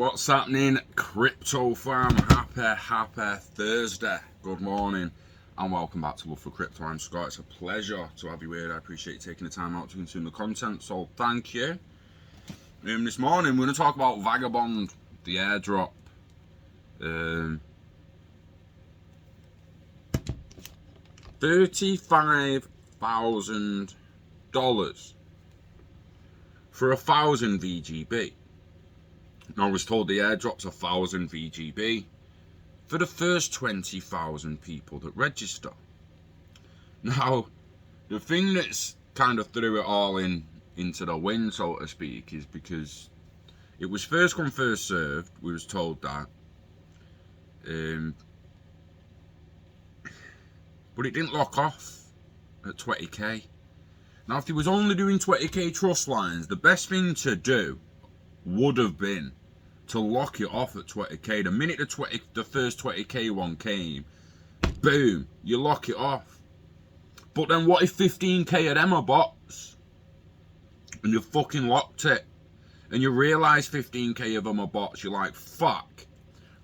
What's happening, crypto fam? Happy Thursday. Good morning and welcome back to Love for Crypto. I'm Scott. It's a pleasure to have you here. I appreciate you taking the time out to consume the content, so thank you. This morning we're going to talk about Vagabond, the airdrop. $35,000 for 1,000 VGB. I was told the airdrop's 1,000 VGB for the first 20,000 people that register. Now, the thing that's kind of threw it all into the wind, so to speak, is because it was first come, first served. We was told that. But it didn't lock off at 20k. Now, if he was only doing 20k trust lines, the best thing to do would have been to lock it off at 20k. The minute the first 20k one came, boom, you lock it off. But then what if 15k of them are bots? And you fucking locked it. And you realise 15k of them are bots. You're like, fuck.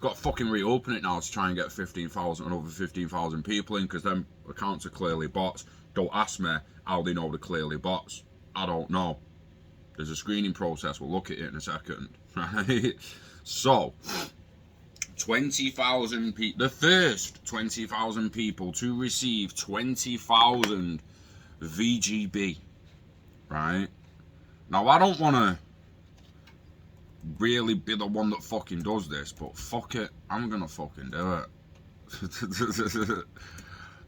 Got to fucking reopen it now to try and get 15,000 and over 15,000 people in, because them accounts are clearly bots. Don't ask me how they know they're clearly bots. I don't know. There's a screening process. We'll look at it in a second. Right? So, 20,000 people. The first 20,000 people to receive 20,000 VGB. Right? Now, I don't want to really be the one that fucking does this, but fuck it. I'm going to fucking do it.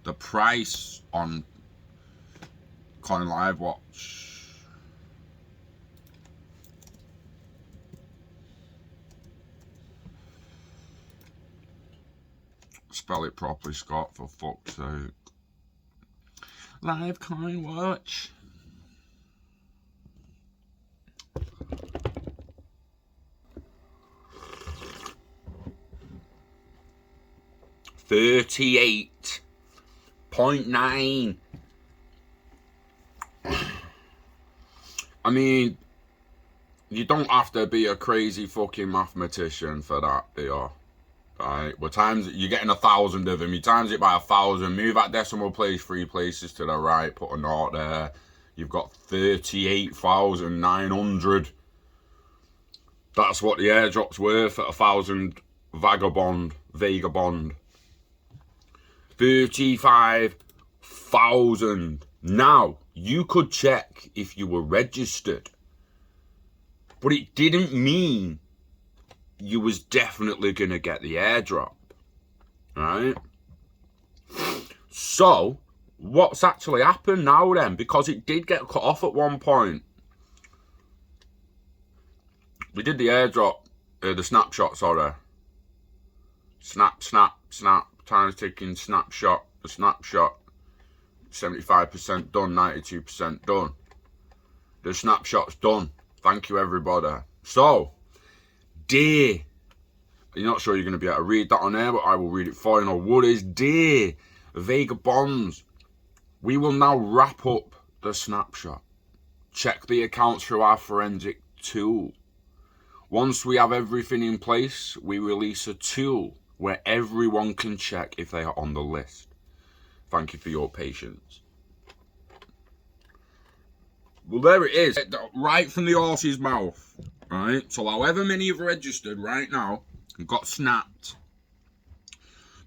The price on Coin Live Watch. Spell it properly, Scott, for fuck's sake. Live Coin Watch. $38.9. I mean, you don't have to be a crazy fucking mathematician for that, do you? Right, well, times you're getting 1,000 of them. You times it by 1,000. Move that decimal place 3 places to the right. Put a naught there. You've got 38,900. That's what the airdrop's worth at 1,000 Vagabond. 35,000. Now you could check if you were registered, but it didn't mean you was definitely going to get the airdrop, right? So, what's actually happened now then? Because it did get cut off at one point. We did the airdrop, the snapshot, sorry. Snap, time's ticking, snapshot, the snapshot. 75% done, 92% done. The snapshot's done. Thank you, everybody. So, dear, you're not sure you're going to be able to read that on air, but I will read it for you. Now, what is dear Vagabonds? We will now wrap up the snapshot. Check the accounts through our forensic tool. Once we have everything in place, we release a tool where everyone can check if they are on the list. Thank you for your patience. Well, there it is, right from the horse's mouth. Right, so however many have registered right now and got snapped,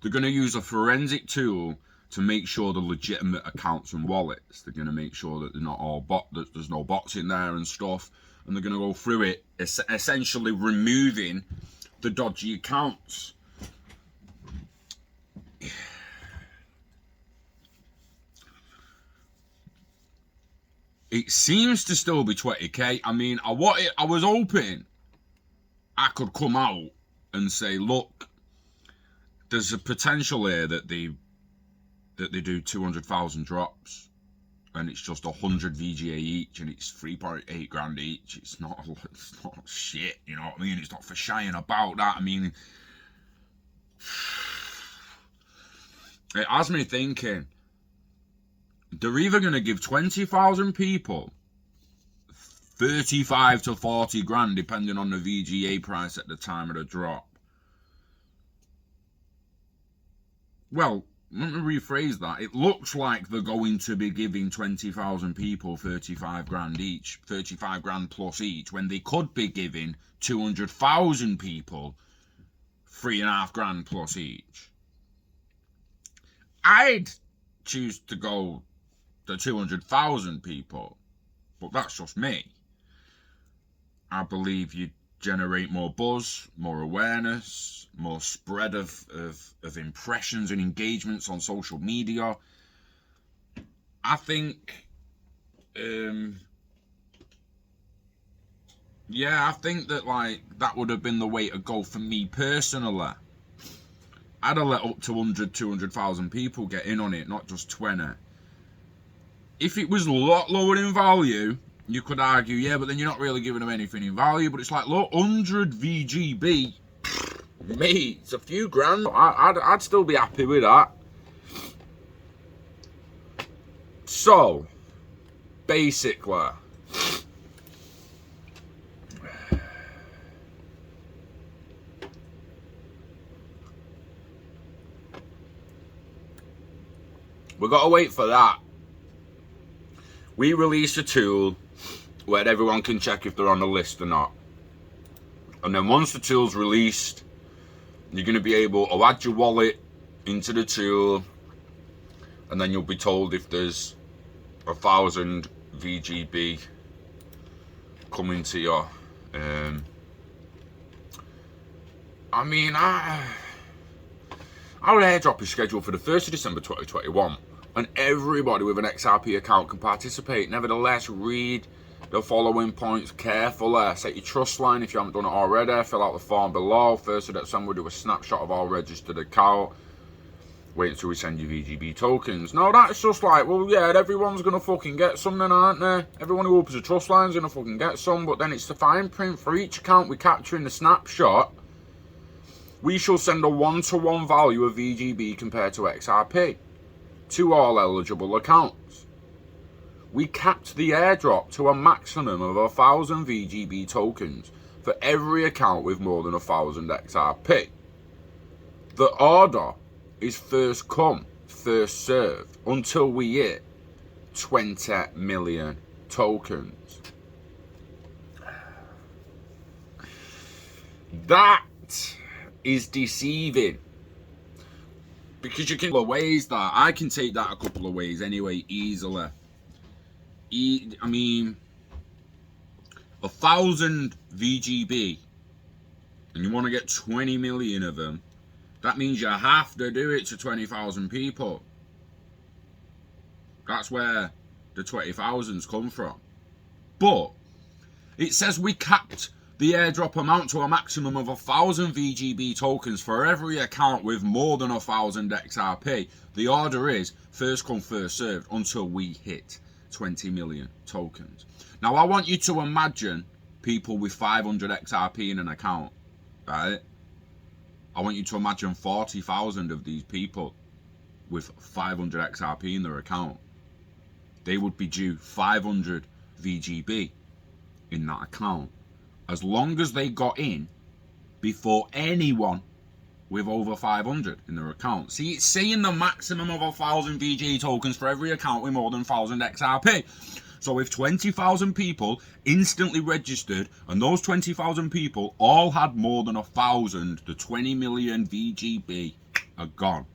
they're going to use a forensic tool to make sure the legitimate accounts and wallets. They're going to make sure that they're not all that there's no bots in there and stuff, and they're going to go through it, essentially removing the dodgy accounts. It seems to still be 20k. I mean, I was hoping I could come out and say, look, there's a potential here that they do 200,000 drops, and it's just 100 VGA each, and it's 3.8 grand each. It's not shit, you know what I mean? It's not for shying about that. I mean, it has me thinking. They're either going to give 20,000 people 35 to 40 grand, depending on the VGA price at the time of the drop. Well, let me rephrase that. It looks like they're going to be giving 20,000 people 35 grand each, 35 grand plus each, when they could be giving 200,000 people 3.5 grand plus each. I'd choose to go to 200,000 people, but that's just me. I believe you generate more buzz, more awareness, more spread of impressions and engagements on social media. I think, I think that like that would have been the way to go for me personally. I'd have let up to 100, 200,000 people get in on it, not just 20. If it was a lot lower in value, you could argue, yeah, but then you're not really giving them anything in value. But it's like, look, 100 VGB, mate, it's a few grand. I'd still be happy with that. So, basically, we've got to wait for that. We release a tool where everyone can check if they're on the list or not. And then once the tool's released, you're going to be able to add your wallet into the tool, and then you'll be told if there's 1,000 VGB coming to you. I mean, our airdrop is scheduled for the 1st of December 2021. And everybody with an XRP account can participate. Nevertheless, read the following points carefully. Set your trust line if you haven't done it already. Fill out the form below. 1st of December, do a snapshot of all registered account. Wait until we send you VGB tokens. No, that's just like, well, yeah, everyone's going to fucking get something, aren't they? Everyone who opens a trust line is going to fucking get some. But then it's the fine print. For each account we capture in the snapshot, we shall send a 1-to-1 value of VGB compared to XRP to all eligible accounts. We capped the airdrop to a maximum of 1,000 VGB tokens for every account with more than 1,000 XRP. The order is first come, first served until we hit 20 million tokens. That is deceiving. Because you can ways that I can take that a couple of ways anyway, easily. I mean, 1,000 VGB, and you want to get 20 million of them. That means you have to do it to 20,000 people. That's where the 20,000s come from. But it says we capped the airdrop amount to a maximum of 1,000 VGB tokens for every account with more than 1,000 XRP. The order is first come, first served until we hit 20 million tokens. Now, I want you to imagine people with 500 XRP in an account, right? I want you to imagine 40,000 of these people with 500 XRP in their account. They would be due 500 VGB in that account, as long as they got in before anyone with over 500 in their account. See, it's saying the maximum of 1,000 VG tokens for every account with more than 1,000 XRP. So if 20,000 people instantly registered, and those 20,000 people all had more than 1,000, the 20 million VGB are gone.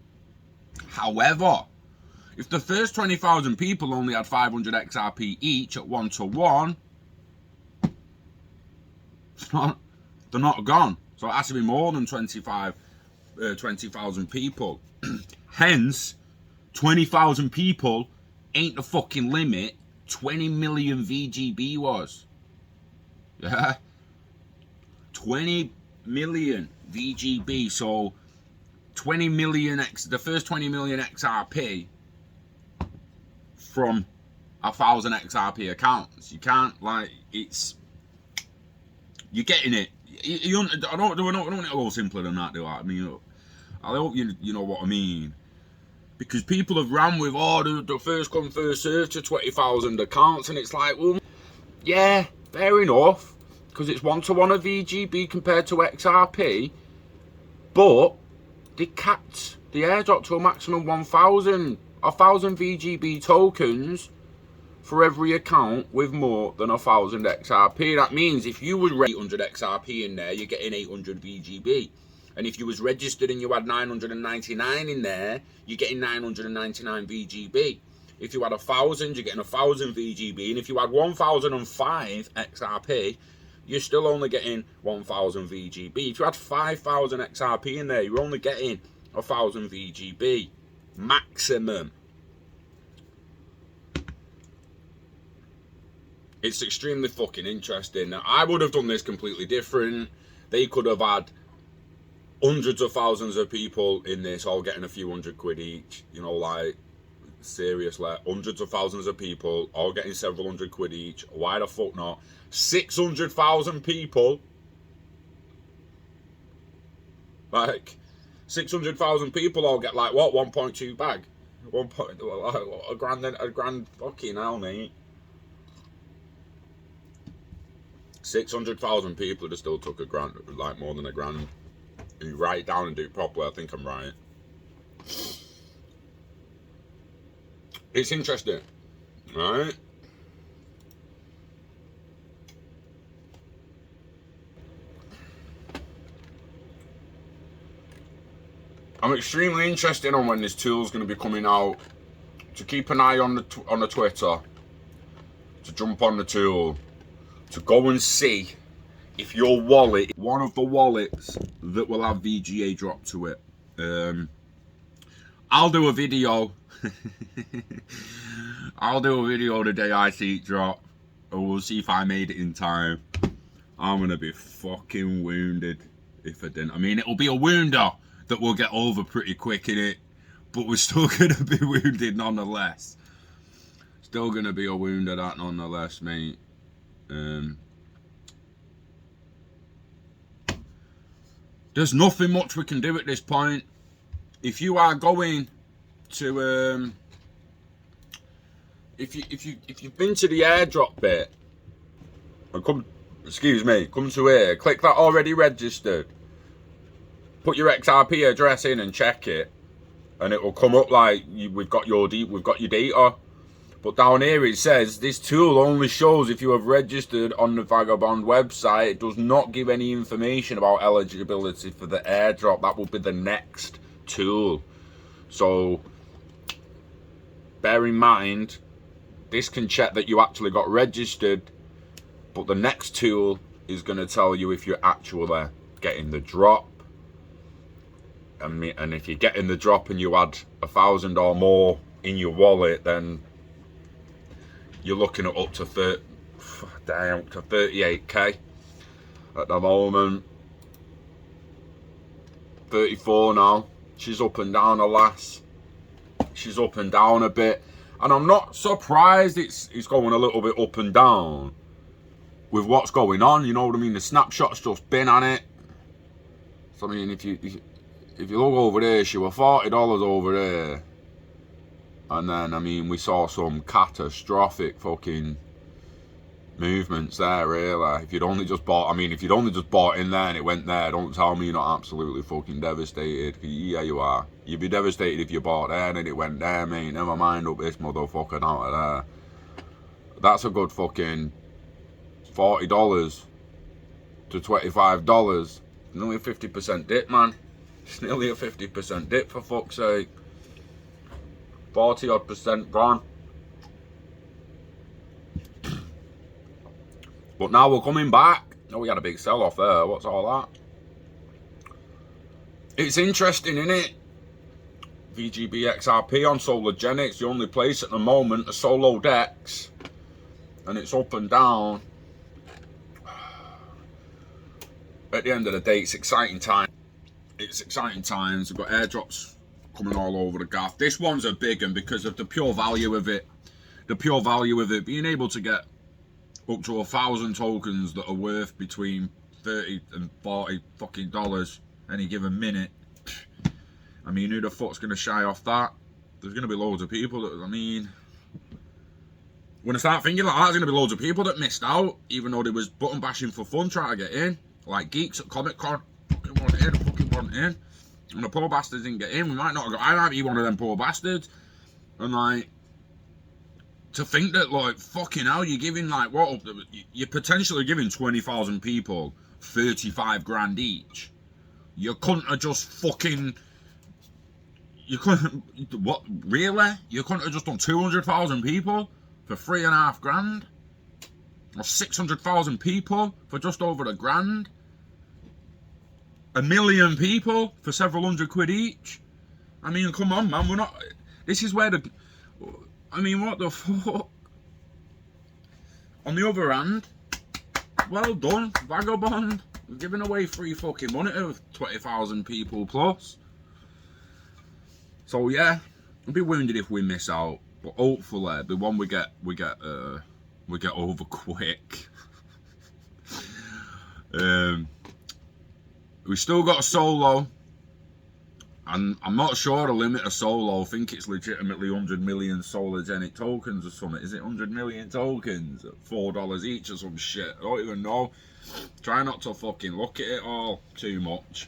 However, if the first 20,000 people only had 500 XRP each at 1-to-1, they're not gone. So it has to be more than 20,000 people. Hence, 20,000 people ain't the fucking limit. 20 million VGB was. Yeah. 20 million VGB. So 20 million the first 20 million XRP from 1,000 XRP accounts. You can't, like, it's, you're getting it. I don't want to go simpler than that, do I? I mean, I hope you know what I mean. Because people have ran with, the first come, first served to 20,000 accounts, and it's like, well, yeah, fair enough, because it's 1-to-1 of VGB compared to XRP, but they capped the airdrop to a maximum 1,000 VGB tokens for every account with more than 1,000 XRP. That means if you was 800 XRP in there, you're getting 800 VGB. And if you was registered and you had 999 in there, you're getting 999 VGB. If you had 1,000, you're getting 1,000 VGB. And if you had 1,005 XRP, you're still only getting 1,000 VGB. If you had 5,000 XRP in there, you're only getting 1,000 VGB maximum. It's extremely fucking interesting. Now, I would have done this completely different. They could have had hundreds of thousands of people in this, all getting a few £100 each. You know, like, seriously, hundreds of thousands of people, all getting several £100 each. Why the fuck not? 600,000 people. Like, 600,000 people all get, like, what, 1.2 bag? A grand fucking hell, mate. 600,000 people that still took a grand, like more than a grand. And you write it down and do it properly, I think I'm right. It's interesting, right? I'm extremely interested on when this tool's going to be coming out. To keep an eye on the Twitter, to jump on the tool, to go and see if your wallet, one of the wallets that will have VGA drop to it. I'll do a video. I'll do a video the day I see it drop, and we'll see if I made it in time. I'm gonna be fucking wounded if I didn't. I mean, it'll be a wounder that we'll get over pretty quick in it, but we're still gonna be wounded nonetheless. Still gonna be a wounder that nonetheless, mate. There's nothing much we can do at this point. If you are going to, if you've been to the airdrop bit, and come to here, click that already registered. Put your XRP address in and check it, and it will come up like we've got your data. But down here it says, this tool only shows if you have registered on the Vagabond website. It does not give any information about eligibility for the airdrop. That will be the next tool. So, bear in mind, this can check that you actually got registered, but the next tool is going to tell you if you're actually getting the drop. And if you're getting the drop and you had 1,000 or more in your wallet, then you're looking at up to 38k at the moment. 34 now. She's up and down, alas. She's up and down a bit, and I'm not surprised it's going a little bit up and down with what's going on. You know what I mean? The snapshot's just been on it. So I mean, if you look over there, she was $40 over there. And then, I mean, we saw some catastrophic fucking movements there, really. If you'd only just bought in there and it went there, don't tell me you're not absolutely fucking devastated. Yeah, you are. You'd be devastated if you bought there and it went there, mate. Never mind up this motherfucker out of there. That's a good fucking $40 to $25. Nearly a 50% dip, man. It's nearly a 50% dip, for fuck's sake. 40% gone. But now we're coming back. Oh, we had a big sell-off there. What's all that? It's interesting, isn't it? VGB XRP on Solargenics, the only place at the moment, a solo DEX. And it's up and down. At the end of the day, it's exciting time. It's exciting times. We've got airdrops coming all over the gaff. This one's a big one because of the pure value of it. The pure value of it. Being able to get up to 1,000 tokens that are worth between 30 and 40 fucking dollars any given minute. I mean, who the fuck's going to shy off that? There's going to be loads of people that, I mean, when I start thinking like that, there's going to be loads of people that missed out, even though they was button bashing for fun trying to get in. Like geeks at Comic Con, fucking want in. And the poor bastards didn't get in. We might not have got, I might be one of them poor bastards. And like, to think that like, fucking hell, you're giving like, what, you're potentially giving 20,000 people 35 grand each. You couldn't have just fucking, you couldn't, what, really? You couldn't have just done 200,000 people for 3.5 grand? Or 600,000 people for just over £1 grand? 1 million people for several hundred quid each? I mean, come on, man, we're not, this is where the, I mean, what the fuck? On the other hand, well done, Vagabond. We're giving away free fucking money to 20,000 people plus. So yeah, I'd be wounded if we miss out, but hopefully the one we get over quick. We still got a solo, and I'm not sure to limit a solo. I think it's legitimately 100 million Sologenic tokens or something. Is it 100 million tokens at $4 each or some shit? I don't even know. Try not to fucking look at it all too much.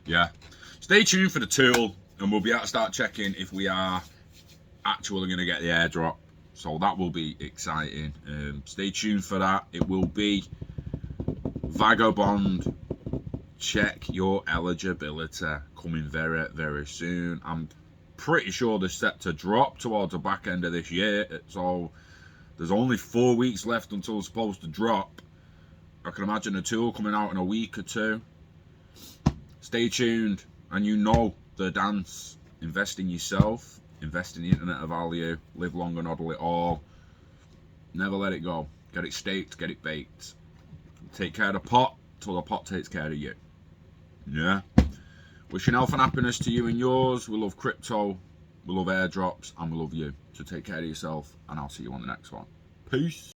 Yeah, stay tuned for the tool, and we'll be able to start checking if we are actually going to get the airdrop. So that will be exciting. Stay tuned for that. It will be Vagabond. Check your eligibility coming very, very soon. I'm pretty sure they're set to drop towards the back end of this year. So there's only 4 weeks left until it's supposed to drop. I can imagine a tool coming out in a week or two. Stay tuned, and you know the dance. Invest in yourself, invest in the internet of value, live long and hodl it all. Never let it go. Get it staked, get it baked. Take care of the pot till the pot takes care of you. Yeah. Wishing health and happiness to you and yours. We love crypto, we love airdrops, and we love you. So take care of yourself, and I'll see you on the next one. Peace.